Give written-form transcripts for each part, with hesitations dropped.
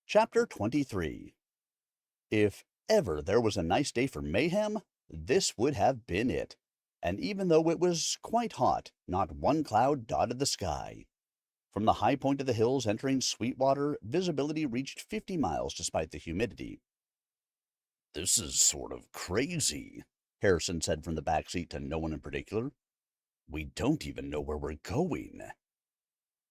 Chapter 23. If ever there was a nice day for mayhem, this would have been it. And even though it was quite hot, not one cloud dotted the sky. From the high point of the hills entering Sweetwater, visibility reached 50 miles despite the humidity. "This is sort of crazy," Harrison said from the back seat to no one in particular. "We don't even know where we're going."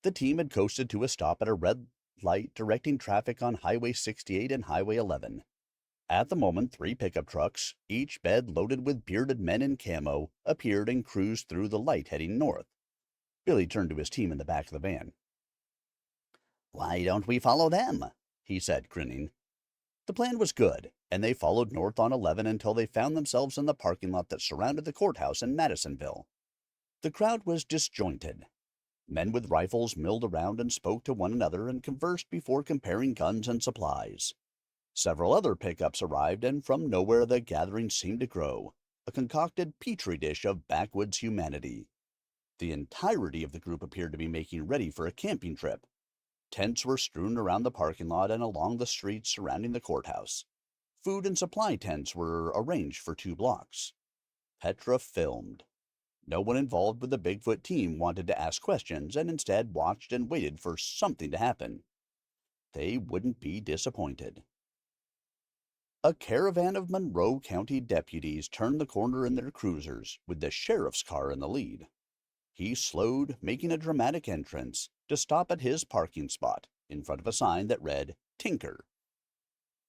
The team had coasted to a stop at a red light directing traffic on Highway 68 and Highway 11. At the moment, three pickup trucks, each bed loaded with bearded men in camo, appeared and cruised through the light heading north. Billy turned to his team in the back of the van. "Why don't we follow them?" he said, grinning. The plan was good, and they followed north on 11 until they found themselves in the parking lot that surrounded the courthouse in Madisonville. The crowd was disjointed. Men with rifles milled around and spoke to one another and conversed before comparing guns and supplies. Several other pickups arrived, and from nowhere the gathering seemed to grow, a concocted petri dish of backwoods humanity. The entirety of the group appeared to be making ready for a camping trip. Tents were strewn around the parking lot and along the streets surrounding the courthouse. Food and supply tents were arranged for 2 blocks. Petra filmed. No one involved with the Bigfoot team wanted to ask questions and instead watched and waited for something to happen. They wouldn't be disappointed. A caravan of Monroe County deputies turned the corner in their cruisers, with the sheriff's car in the lead. He slowed, making a dramatic entrance, to stop at his parking spot, in front of a sign that read, "Tinker."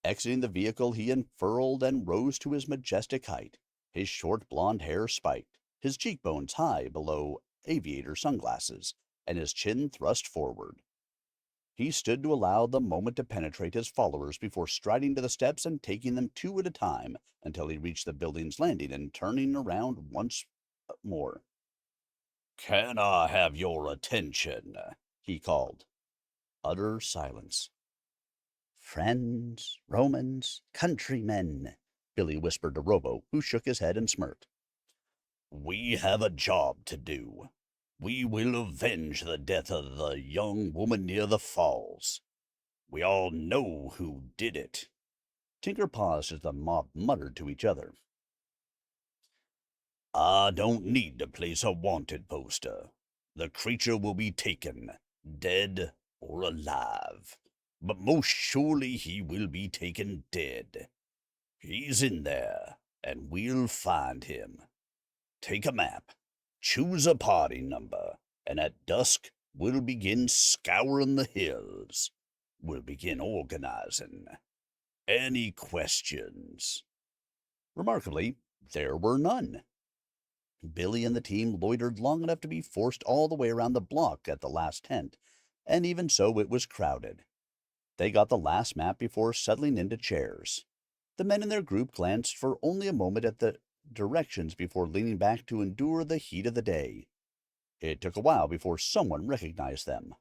Exiting the vehicle, he unfurled and rose to his majestic height, his short blond hair spiked, his cheekbones high below aviator sunglasses, and his chin thrust forward. He stood to allow the moment to penetrate his followers before striding to the steps and taking them two at a time until he reached the building's landing and turning around once more. "Can I have your attention?" he called. Utter silence. "Friends, Romans, countrymen," Billy whispered to Robo, who shook his head and smirked. "We have a job to do. We will avenge the death of the young woman near the falls. We all know who did it." Tinker paused as the mob muttered to each other. "I don't need to place a wanted poster. The creature will be taken, dead or alive. But most surely he will be taken dead. He's in there, and we'll find him. Take a map, choose a party number, and at dusk we'll begin scouring the hills. We'll begin organizing. Any questions?" Remarkably, there were none. Billy and the team loitered long enough to be forced all the way around the block at the last tent, and even so it was crowded. They got the last map before settling into chairs. The men in their group glanced for only a moment at the directions before leaning back to endure the heat of the day. It took a while before someone recognized them.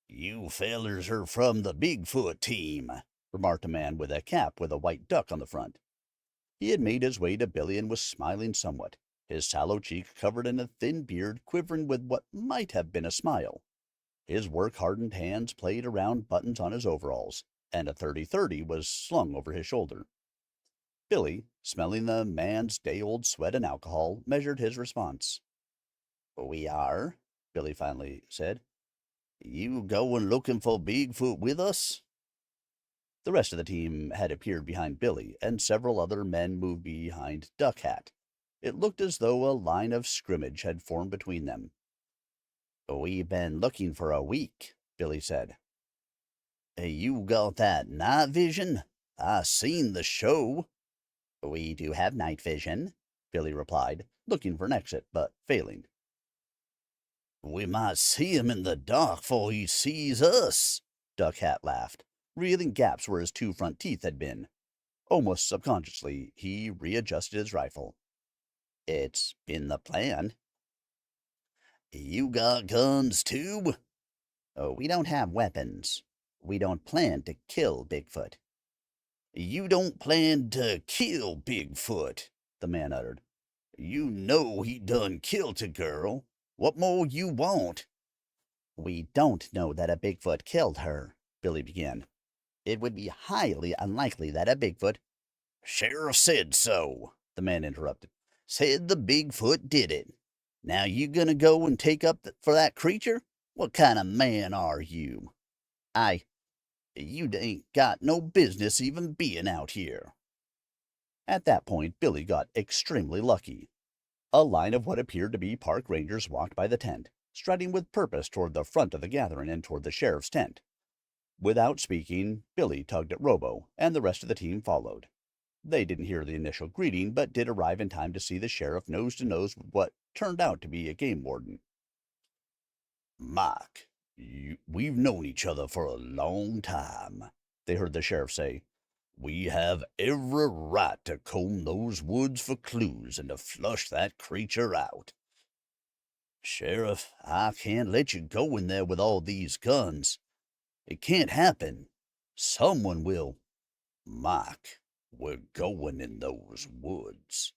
"You fellers are from the Bigfoot team," remarked a man with a cap with a white duck on the front. He had made his way to Billy and was smiling somewhat, his sallow cheek covered in a thin beard quivering with what might have been a smile. His work-hardened hands played around buttons on his overalls, and a 30-30 was slung over his shoulder. Billy, smelling the man's day-old sweat and alcohol, measured his response. "We are," Billy finally said. "You going looking for Bigfoot with us?" The rest of the team had appeared behind Billy, and several other men moved behind Duck Hat. It looked as though a line of scrimmage had formed between them. "We've been looking for a week," Billy said. "You got that night vision? I seen the show." "We do have night vision," Billy replied, looking for an exit, but failing. "We might see him in the dark 'fore he sees us," Duck Hat laughed, revealing gaps where his two front teeth had been. Almost subconsciously, he readjusted his rifle. "It's been the plan." "You got guns, too?" "Oh, we don't have weapons. We don't plan to kill Bigfoot." "You don't plan to kill Bigfoot," the man uttered. "You know he done killed a girl. What more you want?" "We don't know that a Bigfoot killed her. Billy began. "It would be highly unlikely that a Bigfoot—" Sheriff said so, the man interrupted. said the Bigfoot did it. Now you gonna go and take up for that creature? What kind of man are you? "I—" You ain't got no business even being out here." At that point, Billy got extremely lucky. A line of what appeared to be park rangers walked by the tent, striding with purpose toward the front of the gathering and toward the sheriff's tent. Without speaking, Billy tugged at Robo, and the rest of the team followed. They didn't hear the initial greeting, but did arrive in time to see the sheriff nose to nose with what turned out to be a game warden. "Mike, we've known each other for a long time," they heard the sheriff say. "We have every right to comb those woods for clues and to flush that creature out." "Sheriff, I can't let you go in there with all these guns. It can't happen. Someone will." "Mike, we're going in those woods."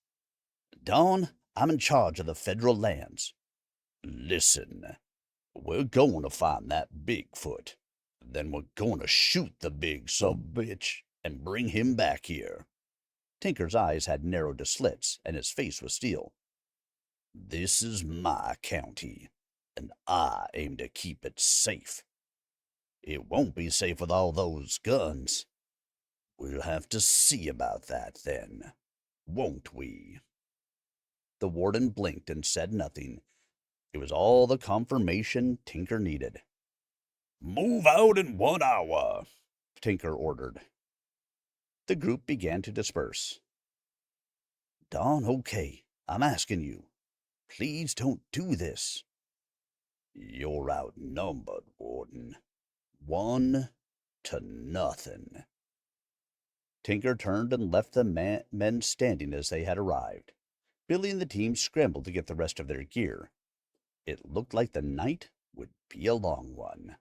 "Don, I'm in charge of the federal lands." "Listen, we're going to find that Bigfoot. Then we're going to shoot the big subbitch and bring him back here." Tinker's eyes had narrowed to slits, and his face was steel. "This is my county, and I aim to keep it safe. It won't be safe with all those guns. We'll have to see about that then, won't we?" The warden blinked and said nothing. It was all the confirmation Tinker needed. "Move out in 1 hour," Tinker ordered. The group began to disperse. "Don, okay, I'm asking you. Please don't do this." "You're outnumbered, Warden. 1-0." Tinker turned and left the men standing as they had arrived. Billy and the team scrambled to get the rest of their gear. It looked like the night would be a long one.